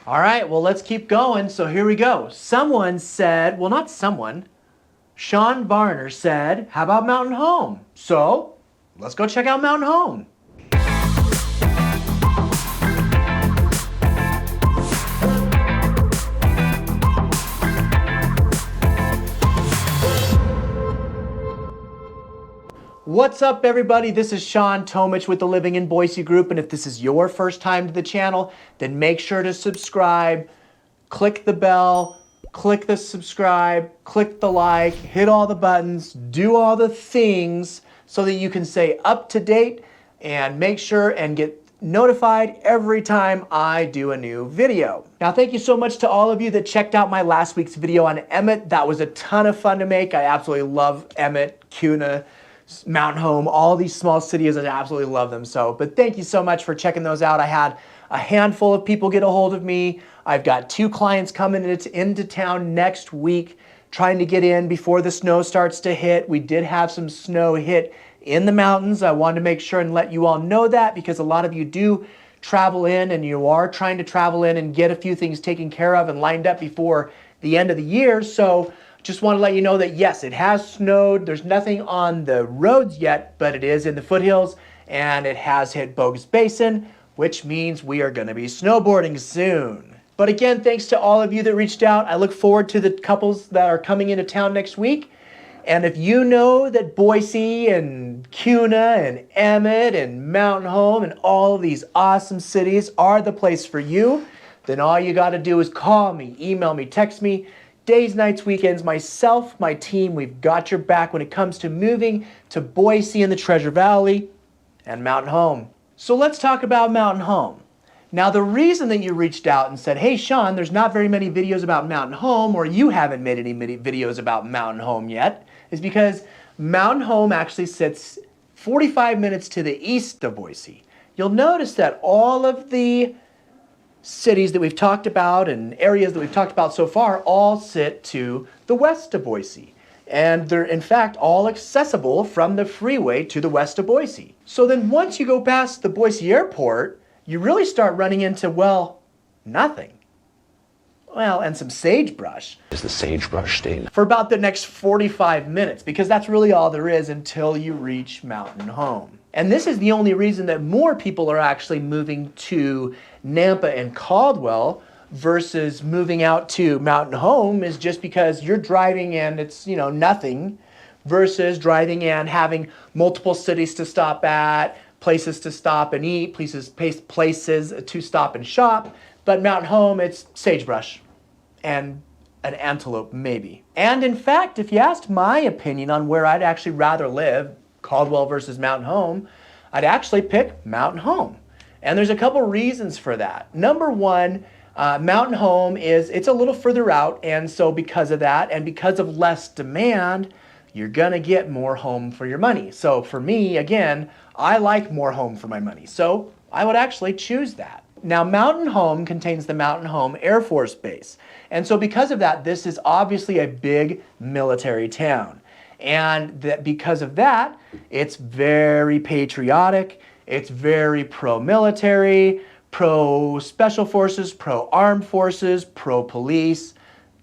All right, well, let's keep going. So here we go. Someone said, well, not someone, Sean Varner said, how about Mountain Home? So let's go check out Mountain Home. What's up, everybody? This is Shawn Tomich with the Living in Boise group, and if this is your first time to the channel, then make sure to subscribe, click the bell, click the subscribe, click the like, hit all the buttons, do all the things so that you can stay up to date and make sure and get notified every time I do a new video. Now, thank you so much to all of you that checked out my last week's video on Emmett. That was a ton of fun to make. I absolutely love Emmett, Kuna, Mountain Home, all these small cities. I absolutely love them. But thank you so much for checking those out. I had a handful of people get a hold of me. I've got 2 clients coming into town next week, trying to get in before the snow starts to hit. We did have some snow hit in the mountains. I wanted to make sure and let you all know that, because a lot of you do travel in and you are trying to travel in and get a few things taken care of and lined up before the end of the year. So just want to let you know that yes, it has snowed. There's nothing on the roads yet, but it is in the foothills and it has hit Bogus Basin, which means we are going to be snowboarding soon. But again, thanks to all of you that reached out. I look forward to the couples that are coming into town next week. And if you know that Boise and Kuna and Emmett and Mountain Home and all of these awesome cities are the place for you, then all you got to do is call me, email me, text me. Days, nights, weekends, myself, my team, we've got your back when it comes to moving to Boise in the Treasure Valley and Mountain Home. So let's talk about Mountain Home. Now, the reason that you reached out and said, hey, Shawn, there's not very many videos about Mountain Home, or you haven't made any videos about Mountain Home yet, is because Mountain Home actually sits 45 minutes to the east of Boise. You'll notice that all of the cities that we've talked about and areas that we've talked about so far all sit to the west of Boise. And they're in fact all accessible from the freeway to the west of Boise. So then once you go past the Boise airport, you really start running into, well, nothing. Well, and some sagebrush. Is the sagebrush state? For about the next 45 minutes, because that's really all there is until you reach Mountain Home. And this is the only reason that more people are actually moving to Nampa and Caldwell versus moving out to Mountain Home, is just because you're driving and it's, nothing, versus driving and having multiple cities to stop at, places to stop and eat, places to stop and shop. But Mountain Home, it's sagebrush and an antelope maybe. And in fact, if you asked my opinion on where I'd actually rather live, Caldwell versus Mountain Home, I'd actually pick Mountain Home. And there's a couple reasons for that. Number one, Mountain Home it's a little further out, and so because of that and because of less demand, you're gonna get more home for your money. So for me, again, I like more home for my money. So I would actually choose that. Now, Mountain Home contains the Mountain Home Air Force Base. And so because of that, this is obviously a big military town. And because of that, it's very patriotic, it's very pro-military, pro-special forces, pro-armed forces, pro-police.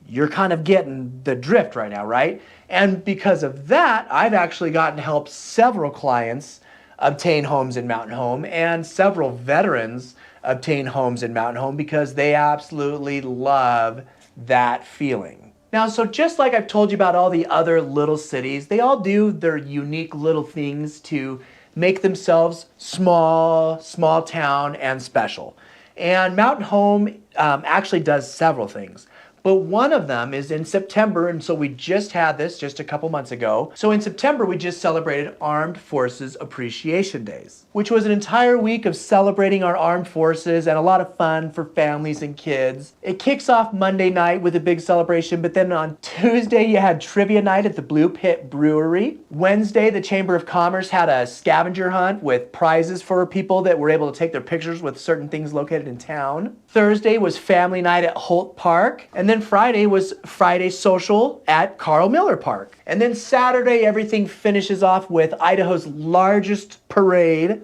You're kind of getting the drift right now, right? And because of that, I've actually gotten to help several clients obtain homes in Mountain Home, and several veterans obtain homes in Mountain Home because they absolutely love that feeling. Now, so just like I've told you about all the other little cities, they all do their unique little things to make themselves small town and special. And Mountain Home actually does several things. But one of them is in September, and so we just had this just a couple months ago. So in September, we just celebrated Armed Forces Appreciation Days, which was an entire week of celebrating our armed forces and a lot of fun for families and kids. It kicks off Monday night with a big celebration, but then on Tuesday, you had trivia night at the Blue Pit Brewery. Wednesday, the Chamber of Commerce had a scavenger hunt with prizes for people that were able to take their pictures with certain things located in town. Thursday was family night at Holt Park, and then Friday was Friday social at Carl Miller Park. And then Saturday, everything finishes off with Idaho's largest parade,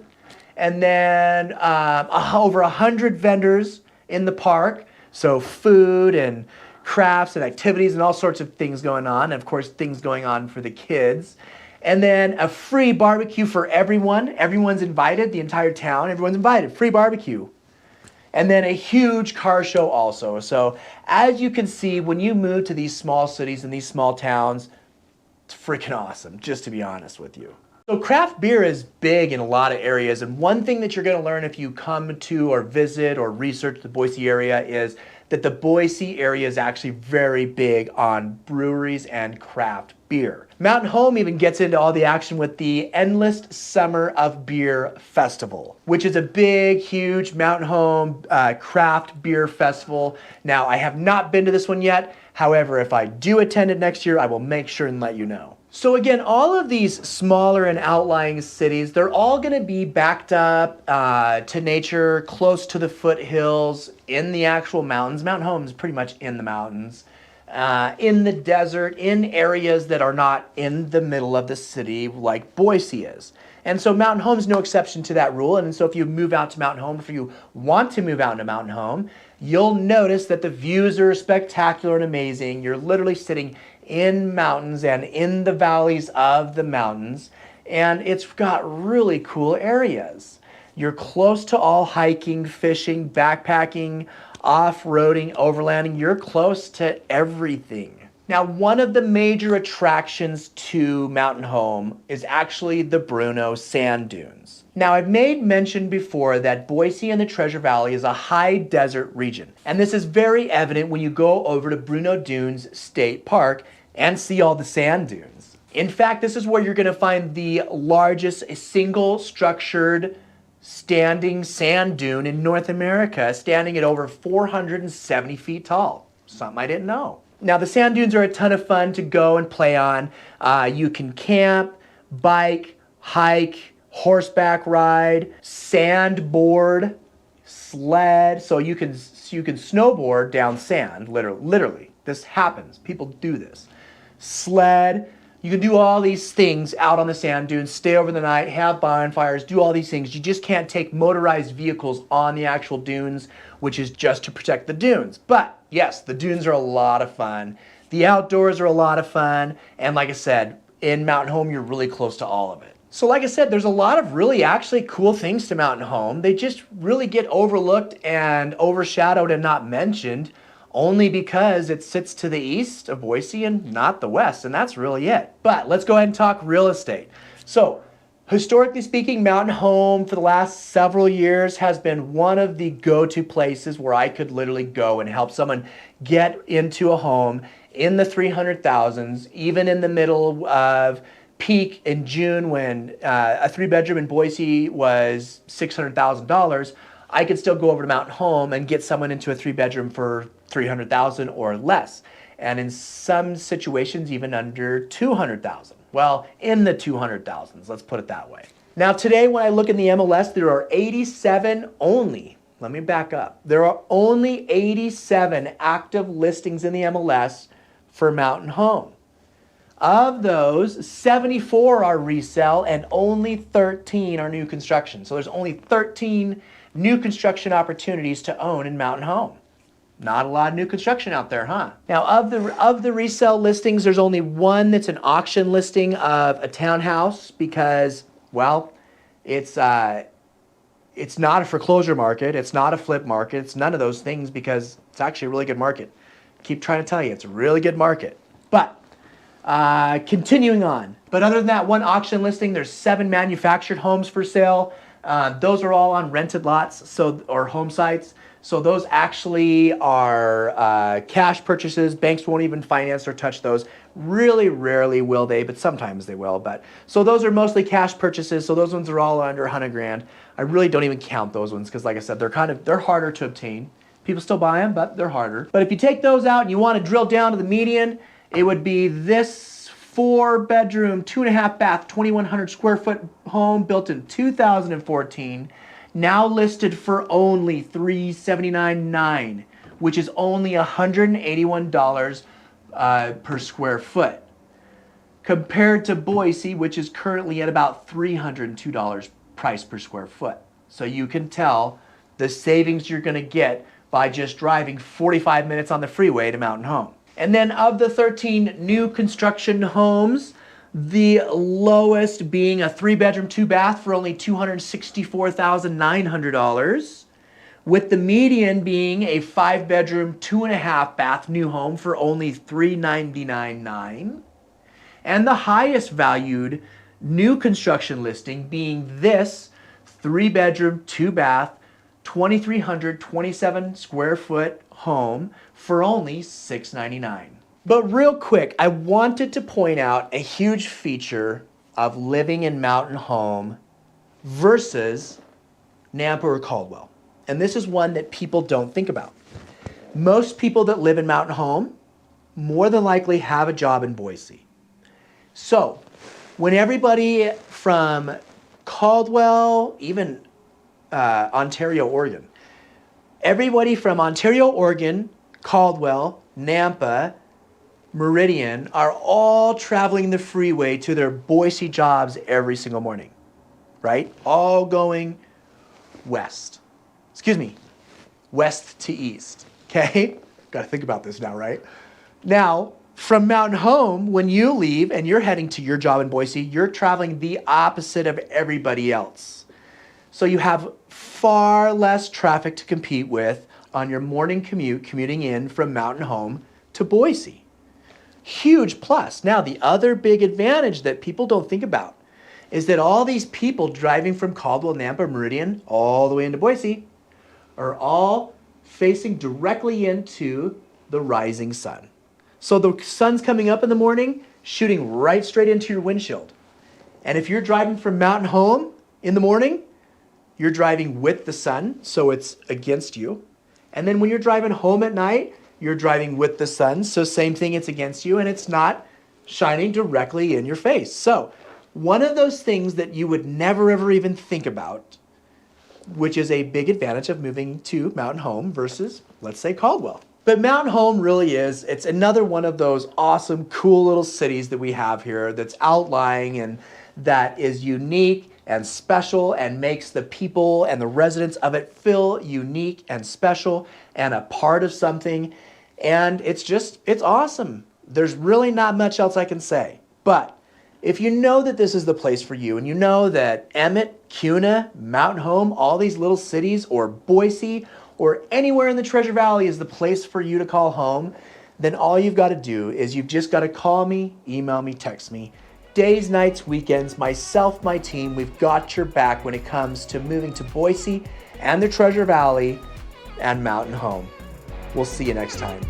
and then over 100 vendors in the park So food and crafts and activities and all sorts of things going on. And of course, things going on for the kids. And then a free barbecue for everyone. Everyone's invited, the entire town, everyone's invited, free barbecue. And then a huge car show also. So as you can see, when you move to these small cities and these small towns, it's freaking awesome, just to be honest with you. So craft beer is big in a lot of areas. And one thing that you're going to learn if you come to or visit or research the Boise area is that the Boise area is actually very big on breweries and craft beer. Mountain Home even gets into all the action with the Endless Summer of Beer Festival, which is a big, huge Mountain Home craft beer festival. Now, I have not been to this one yet. However, if I do attend it next year, I will make sure and let you know. So again, all of these smaller and outlying cities, they're all going to be backed up to nature, close to the foothills, in the actual mountains. Mountain Home is pretty much in the mountains, in the desert, in areas that are not in the middle of the city like Boise is. And so Mountain Home is no exception to that rule. And so if you move out to Mountain Home, if you want to move out to Mountain Home, you'll notice that the views are spectacular and amazing. You're literally sitting in mountains and in the valleys of the mountains, and it's got really cool areas. You're close to all hiking, fishing, backpacking, off-roading, overlanding. You're close to everything. Now, one of the major attractions to Mountain Home is actually the Bruneau Sand Dunes. Now, I've made mention before that Boise and the Treasure Valley is a high desert region, and this is very evident when you go over to Bruneau Dunes State Park and see all the sand dunes. In fact, this is where you're going to find the largest single structured standing sand dune in North America, standing at over 470 feet tall. Something I didn't know. Now, the sand dunes are a ton of fun to go and play on. You can camp, bike, hike, horseback ride, sandboard, sled. So you can snowboard down sand, literally. This happens. People do this. Sled. You can do all these things out on the sand dunes, stay over the night, have bonfires, do all these things. You just can't take motorized vehicles on the actual dunes, which is just to protect the dunes. But yes, the dunes are a lot of fun. The outdoors are a lot of fun. And like I said, in Mountain Home, you're really close to all of it. So like I said, there's a lot of really actually cool things to Mountain Home. They just really get overlooked and overshadowed and not mentioned, only because it sits to the east of Boise and not the west, and that's really it. But let's go ahead and talk real estate. So, historically speaking, Mountain Home for the last several years has been one of the go-to places where I could literally go and help someone get into a home in the 300,000s, even in the middle of peak in June when a 3-bedroom in Boise was $600,000. I could still go over to Mountain Home and get someone into a 3-bedroom for $300,000 or less. And in some situations, even under $200,000. Well, in the 200,000s, let's put it that way. Now today, when I look in the MLS, there are 87 only. Let me back up. There are only 87 active listings in the MLS for Mountain Home. Of those, 74 are resale and only 13 are new construction. So there's only 13 new construction opportunities to own in Mountain Home. Not a lot of new construction out there, huh? Now, of the resale listings, there's only one that's an auction listing of a townhouse because, well, it's not a foreclosure market, it's not a flip market, it's none of those things because it's actually a really good market. Keep trying to tell you, it's a really good market. But continuing on. But other than that one auction listing, there's 7 manufactured homes for sale. Those are all on rented lots, or home sites. So those actually are cash purchases. Banks won't even finance or touch those. Really rarely will they, but sometimes they will. So those are mostly cash purchases. So those ones are all under 100 grand. I really don't even count those ones because, like I said, they're harder to obtain. People still buy them, but they're harder. But if you take those out and you want to drill down to the median, it would be this 4-bedroom, 2.5 bath, 2,100 square foot home built in 2014. Now listed for only $379,900, which is only $181 per square foot, compared to Boise, which is currently at about $302 price per square foot. So you can tell the savings you're going to get by just driving 45 minutes on the freeway to Mountain Home. And then of the 13 new construction homes, the lowest being a 3-bedroom, 2-bath for only $264,900, with the median being a 5-bedroom, 2.5-bath new home for only $399,900, and the highest valued new construction listing being this 3-bedroom, 2-bath, 2,327 square foot home for only $699,000. But real quick, I wanted to point out a huge feature of living in Mountain Home versus Nampa or Caldwell. And this is one that people don't think about. Most people that live in Mountain Home more than likely have a job in Boise. So when everybody from Caldwell, even Ontario, Oregon, everybody from Ontario, Oregon, Caldwell, Nampa, Meridian are all traveling the freeway to their Boise jobs every single morning, right? All going west. Excuse me, west to east, okay? Got to think about this now, right? Now, from Mountain Home, when you leave and you're heading to your job in Boise, you're traveling the opposite of everybody else. So you have far less traffic to compete with on your morning commute, commuting in from Mountain Home to Boise. Huge plus. Now, the other big advantage that people don't think about is that all these people driving from Caldwell, Nampa, Meridian, all the way into Boise are all facing directly into the rising sun. So the sun's coming up in the morning, shooting right straight into your windshield. And if you're driving from Mountain Home in the morning, you're driving with the sun, so it's against you. And then when you're driving home at night, you're driving with the sun, so same thing, it's against you, and it's not shining directly in your face. So one of those things that you would never ever even think about, which is a big advantage of moving to Mountain Home versus, let's say, Caldwell. But Mountain Home really is, it's another one of those awesome, cool little cities that we have here that's outlying and that is unique and special and makes the people and the residents of it feel unique and special and a part of something. And it's awesome. There's really not much else I can say. But if you know that this is the place for you and you know that Emmett, Kuna, Mountain Home, all these little cities, or Boise, or anywhere in the Treasure Valley is the place for you to call home, then all you've got to do is you've just got to call me, email me, text me. Days, nights, weekends, myself, my team, we've got your back when it comes to moving to Boise and the Treasure Valley and Mountain Home. We'll see you next time.